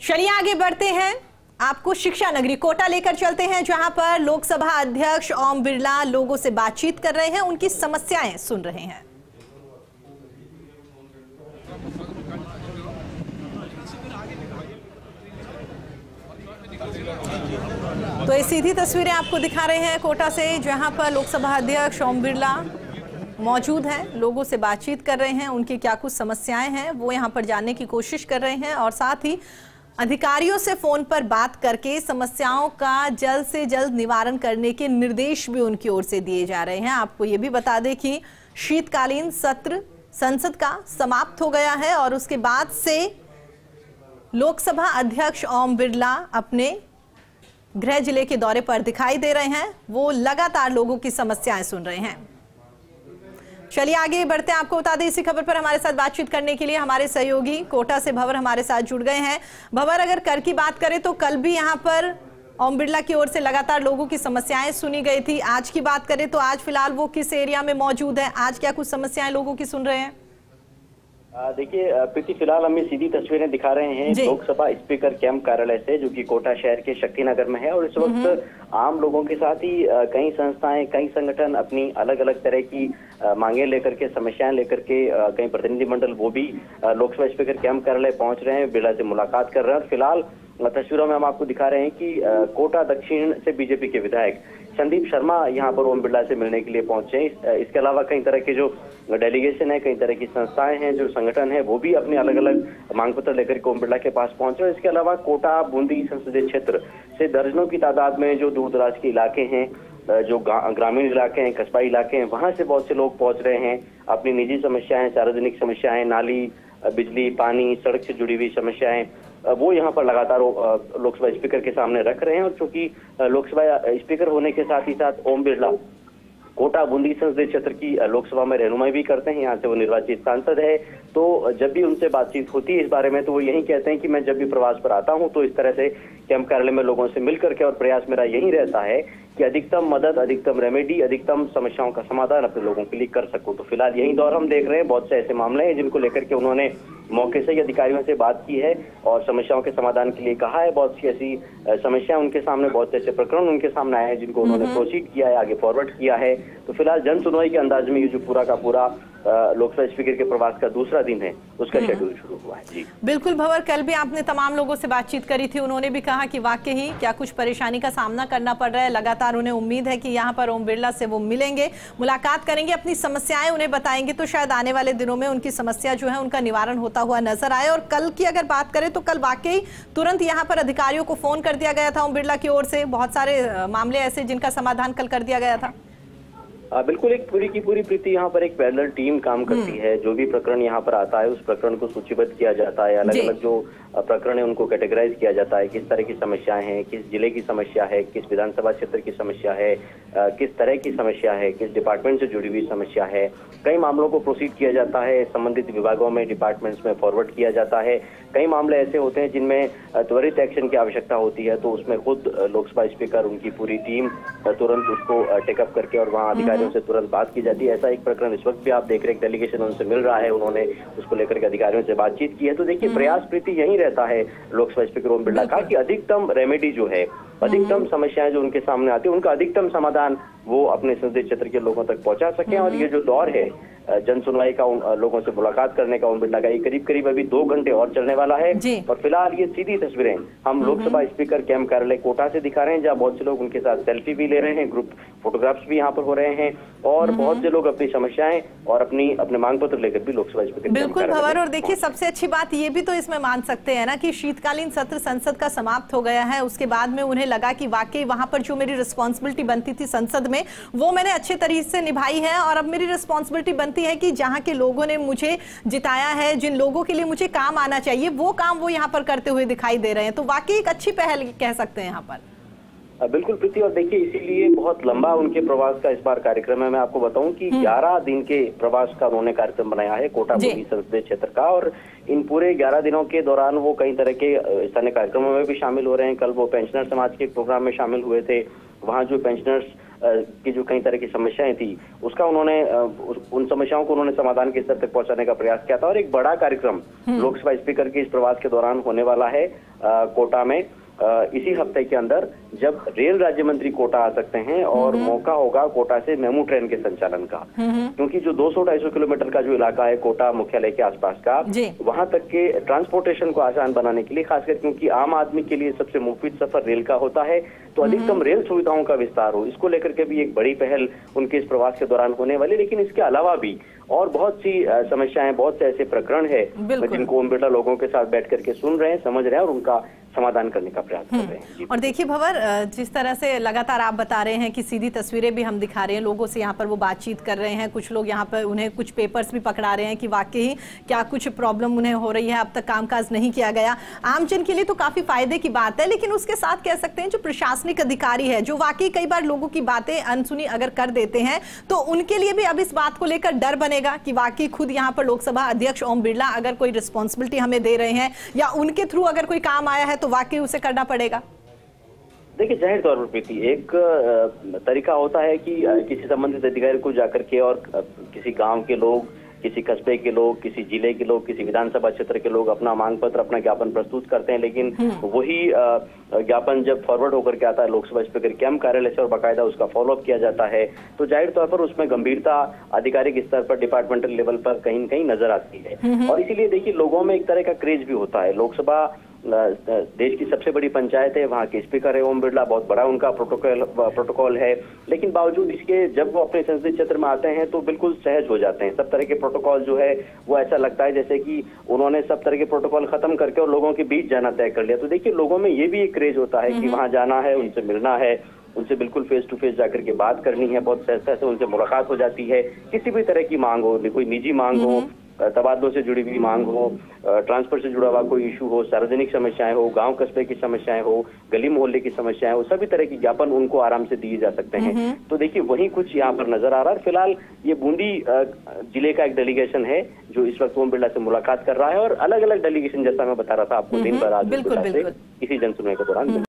चलिए आगे बढ़ते हैं, आपको शिक्षा नगरी कोटा लेकर चलते हैं, जहां पर लोकसभा अध्यक्ष ओम बिरला लोगों से बातचीत कर रहे हैं, उनकी समस्याएं सुन रहे हैं। तो ये सीधी तस्वीरें आपको दिखा रहे हैं कोटा से, जहां पर लोकसभा अध्यक्ष ओम बिरला मौजूद हैं, लोगों से बातचीत कर रहे हैं, उनकी क्या कुछ समस्याएं हैं वो यहां पर जानने की कोशिश कर रहे हैं और साथ ही अधिकारियों से फोन पर बात करके समस्याओं का जल्द से जल्द निवारण करने के निर्देश भी उनकी ओर से दिए जा रहे हैं। आपको ये भी बता दें कि शीतकालीन सत्र संसद का समाप्त हो गया है और उसके बाद से लोकसभा अध्यक्ष ओम बिरला अपने गृह जिले के दौरे पर दिखाई दे रहे हैं। वो लगातार लोगों की समस्याएं सुन रहे हैं। चलिए आगे बढ़ते हैं, आपको बता दें इसी खबर पर हमारे साथ बातचीत करने के लिए हमारे सहयोगी कोटा से भंवर हमारे साथ जुड़ गए हैं। भंवर, अगर कर की बात करें तो कल भी यहां पर ओम बिरला की ओर से लगातार लोगों की समस्याएं सुनी गई थी। आज की बात करें तो आज फिलहाल वो किस एरिया में मौजूद है, आज क्या कुछ समस्याएं लोगों की सुन रहे हैं? देखिए प्रीति, फिलहाल हमें सीधी तस्वीरें दिखा रहे हैं लोकसभा स्पीकर कैंप कार्यालय से, जो कि कोटा शहर के शक्तिनगर में है। और इस वक्त आम लोगों के साथ ही कई संस्थाएं, कई संगठन अपनी अलग अलग तरह की मांगे लेकर के, समस्याएं लेकर के, कई प्रतिनिधिमंडल वो भी लोकसभा स्पीकर कैंप कार्यालय पहुंच रहे हैं, बिरला से मुलाकात कर रहे हैं। और फिलहाल तस्वीरों में हम आपको दिखा रहे हैं कि कोटा दक्षिण से बीजेपी के विधायक संदीप शर्मा यहाँ पर ओम बिरला से मिलने के लिए पहुंचे। इसके अलावा कई तरह के जो डेलीगेशन है, कई तरह की संस्थाएं हैं, जो संगठन है, वो भी अपने अलग अलग मांग पत्र लेकर के ओम बिरला के पास पहुंचे। इसके अलावा कोटा बूंदी संसदीय क्षेत्र से दर्जनों की तादाद में जो दूर दराज के इलाके हैं, जो ग्रामीण इलाके हैं, कस्बा इलाके हैं, वहां से बहुत से लोग पहुंच रहे हैं। अपनी निजी समस्याएं, सार्वजनिक समस्याएं, नाली, बिजली, पानी, सड़क से जुड़ी हुई समस्याएं, वो यहाँ पर लगातार लोकसभा स्पीकर के सामने रख रहे हैं। और चूंकि लोकसभा स्पीकर होने के साथ ही साथ ओम बिरला कोटा बूंदी संसदीय क्षेत्र की लोकसभा में रहनुमाई भी करते हैं, यहाँ से वो निर्वाचित सांसद है। तो जब भी उनसे बातचीत होती है इस बारे में, तो वो यही कहते हैं कि मैं जब भी प्रवास पर आता हूँ तो इस तरह से कैंप कार्यालय में लोगों से मिल करके, और प्रयास मेरा यही रहता है कि अधिकतम मदद, अधिकतम रेमेडी, अधिकतम समस्याओं का समाधान अपने लोगों के लिए कर सकूं। तो फिलहाल यही दौर हम देख रहे हैं। बहुत से ऐसे मामले हैं जिनको लेकर के उन्होंने मौके से ही अधिकारियों से बात की है और समस्याओं के समाधान के लिए कहा है। बहुत सी ऐसी समस्याएं उनके सामने, बहुत से ऐसे प्रकरण उनके सामने आए हैं जिनको उन्होंने प्रोसीड किया है, आगे फॉरवर्ड किया है। तो फिलहाल जन सुनवाई के अंदाज में ये जो पूरा का पूरा लोकसभा स्पीकर के प्रवास का दूसरा दिन है, उसका शेड्यूल शुरू हुआ है। जी बिल्कुल भंवर, कल भी आपने तमाम लोगों से बातचीत करी थी, उन्होंने भी कहा कि वाकई ही क्या कुछ परेशानी का सामना करना पड़ रहा है। लगातार उन्हें उम्मीद है कि यहाँ पर ओम बिरला से वो मिलेंगे, मुलाकात करेंगे, अपनी समस्याएं उन्हें बताएंगे, तो शायद आने वाले दिनों में उनकी समस्या जो है उनका निवारण होता हुआ नजर आए। और कल की अगर बात करें तो कल वाकई तुरंत यहाँ पर अधिकारियों को फोन कर दिया गया था ओम बिरला की ओर से, बहुत सारे मामले ऐसे जिनका समाधान कल कर दिया गया था। बिल्कुल, एक पूरी की पूरी प्रीति यहाँ पर एक पैरेलल टीम काम करती है। जो भी प्रकरण यहाँ पर आता है उस प्रकरण को सूचीबद्ध किया जाता है, अलग अलग जो प्रकरण है उनको कैटेगराइज किया जाता है, किस तरह की समस्याएं हैं, किस जिले की समस्या है, किस विधानसभा क्षेत्र की समस्या है, किस तरह की समस्या है, किस डिपार्टमेंट से जुड़ी हुई समस्या है। कई मामलों को प्रोसीड किया जाता है, संबंधित विभागों में, डिपार्टमेंट्स में फॉरवर्ड किया जाता है। कई मामले ऐसे होते हैं जिनमें त्वरित एक्शन की आवश्यकता होती है, तो उसमें खुद लोकसभा स्पीकर, उनकी पूरी टीम तुरंत उसको टेकअप करके और वहाँ अधिकारियों से तुरंत बात की जाती है। ऐसा एक प्रकरण इस वक्त भी आप देख रहे हैं, डेलीगेशन उनसे मिल रहा है, उन्होंने उसको लेकर के अधिकारियों से बातचीत की है। तो देखिए, प्रयास प्रीति यही रहता है लोकसभा स्पीकर ओम बिरला का कि अधिकतम रेमेडी जो है, अधिकतम समस्याएं जो उनके सामने आती है, उनका अधिकतम समाधान वो अपने संसदीय क्षेत्र के लोगों तक पहुंचा सके। और ये जो दौर है जन सुनवाई का, लोगों से मुलाकात करने का ओम बिरला का, ये करीब करीब अभी 2 घंटे और चलने वाला है। और फिलहाल ये सीधी तस्वीरें हम लोकसभा स्पीकर कैंप कार्यालय कोटा से दिखा रहे हैं, जहाँ बहुत से लोग उनके साथ सेल्फी भी ले रहे हैं, ग्रुप फोटोग्राफ्स भी यहाँ पर हो रहे हैं, और बहुत से लोग अपनी समस्याएं और अपने मांग पत्र लेकर भी लोकसभा स्पीकर। बिल्कुल भंवर, और देखिए सबसे अच्छी बात ये भी तो इसमें मान सकते हैं ना कि शीतकालीन सत्र संसद का समाप्त हो गया है। उसके बाद में उन्हें लगा कि वाकई वहां पर जो मेरी रिस्पॉन्सिबिलिटी बनती थी संसद में, वो मैंने अच्छे तरीके से निभाई है। और अब मेरी रिस्पॉन्सिबिलिटी बनती है कि जहां के लोगों ने मुझे जिताया है, जिन लोगों के लिए मुझे काम आना चाहिए, वो काम वो यहाँ पर करते हुए दिखाई दे रहे हैं। तो वाकई एक अच्छी पहल कह सकते हैं यहाँ पर। बिल्कुल प्रीति, और देखिए इसीलिए बहुत लंबा उनके प्रवास का इस बार कार्यक्रम है। मैं आपको बताऊं कि 11 दिन के प्रवास का उन्होंने कार्यक्रम बनाया है कोटा बूंदी संसदीय क्षेत्र का। और इन पूरे 11 दिनों के दौरान वो कई तरह के स्थानीय कार्यक्रमों में भी शामिल हो रहे हैं। कल वो पेंशनर समाज के प्रोग्राम में शामिल हुए थे, वहाँ जो पेंशनर्स की जो कई तरह की समस्याएं थी, उसका उन्होंने उन समस्याओं को उन्होंने समाधान के स्तर तक पहुंचाने का प्रयास किया था। और एक बड़ा कार्यक्रम लोकसभा स्पीकर के इस प्रवास के दौरान होने वाला है। कोटा में इसी हफ्ते के अंदर जब रेल राज्य मंत्री कोटा आ सकते हैं और मौका होगा कोटा से मेमू ट्रेन के संचालन का, क्योंकि जो 200-250 किलोमीटर का जो इलाका है कोटा मुख्यालय के आसपास का, वहां तक के ट्रांसपोर्टेशन को आसान बनाने के लिए, खासकर क्योंकि आम आदमी के लिए सबसे मुफीद सफर रेल का होता है, तो अधिकतम रेल सुविधाओं का विस्तार हो, इसको लेकर के भी एक बड़ी पहल उनके इस प्रवास के दौरान होने वाली। लेकिन इसके अलावा भी और बहुत सी समस्याएं, बहुत से ऐसे प्रकरण है जिनको ओम बिरला लोगों के साथ बैठ करके सुन रहे हैं, समझ रहे हैं और उनका समाधान करने का प्रयास कर रहे हैं। और देखिए भंवर, जिस तरह से लगातार आप बता रहे हैं कि सीधी तस्वीरें भी हम दिखा रहे हैं, लोगों से यहाँ पर वो बातचीत कर रहे हैं, कुछ लोग यहाँ पर उन्हें कुछ पेपर्स भी पकड़ा रहे हैं कि वाकई क्या कुछ प्रॉब्लम उन्हें हो रही है, अब तक कामकाज नहीं किया गया। आमजन के लिए तो काफी फायदे की बात है, लेकिन उसके साथ कह सकते हैं जो प्रशासनिक अधिकारी है, जो वाकई कई बार लोगों की बातें अनसुनी अगर कर देते हैं, तो उनके लिए भी अब इस बात को लेकर डर बनेगा कि वाकई खुद यहाँ पर लोकसभा अध्यक्ष ओम बिरला अगर कोई रिस्पॉन्सिबिलिटी हमें दे रहे हैं या उनके थ्रू अगर कोई काम आया है तो वाकई उसे करना पड़ेगा। देखिए, जाहिर तौर पर प्रीति, एक तरीका होता है कि किसी संबंधित अधिकारी को जाकर के और किसी गांव के लोग, किसी कस्बे के लोग, किसी जिले के लोग, किसी विधानसभा क्षेत्र के लोग अपना मांग पत्र, अपना ज्ञापन प्रस्तुत करते हैं, लेकिन वही ज्ञापन जब फॉरवर्ड होकर के आता है लोकसभा स्पीकर कैंप कार्यालय से और बाकायदा उसका फॉलोअप किया जाता है, तो जाहिर तौर पर उसमें गंभीरता आधिकारिक स्तर पर, डिपार्टमेंटल लेवल पर कहीं न कहीं नजर आती है। और इसीलिए देखिए, लोगों में एक तरह का क्रेज भी होता है। लोकसभा देश की सबसे बड़ी पंचायत है, वहाँ के स्पीकर है ओम बिरला, बहुत बड़ा उनका प्रोटोकॉल है, लेकिन बावजूद इसके जब वो अपने संसदीय क्षेत्र में आते हैं तो बिल्कुल सहज हो जाते हैं। सब तरह के प्रोटोकॉल जो है वो ऐसा लगता है जैसे कि उन्होंने सब तरह के प्रोटोकॉल खत्म करके और लोगों के बीच जाना तय कर लिया। तो देखिए, लोगों में ये भी एक क्रेज होता है कि वहाँ जाना है, उनसे मिलना है, उनसे बिल्कुल फेस टू फेस जाकर के बात करनी है, बहुत सहजता से उनसे मुलाकात हो जाती है। किसी भी तरह की मांग हो, कोई निजी मांग हो, तबादलों से जुड़ी हुई मांग हो, ट्रांसफर से जुड़ा हुआ कोई इशू हो, सार्वजनिक समस्याएं हो, गांव कस्बे की समस्याएं हो, गली मोहल्ले की समस्याएं हो, सभी तरह की ज्ञापन उनको आराम से दिए जा सकते हैं। तो देखिए, वही कुछ यहाँ पर नजर आ रहा है। फिलहाल ये बूंदी जिले का एक डेलीगेशन है जो इस वक्त ओम बिरला से मुलाकात कर रहा है और अलग अलग डेलीगेशन, जैसा मैं बता रहा था आपको दिन भर आज इसी जनसुनवाई के दौरान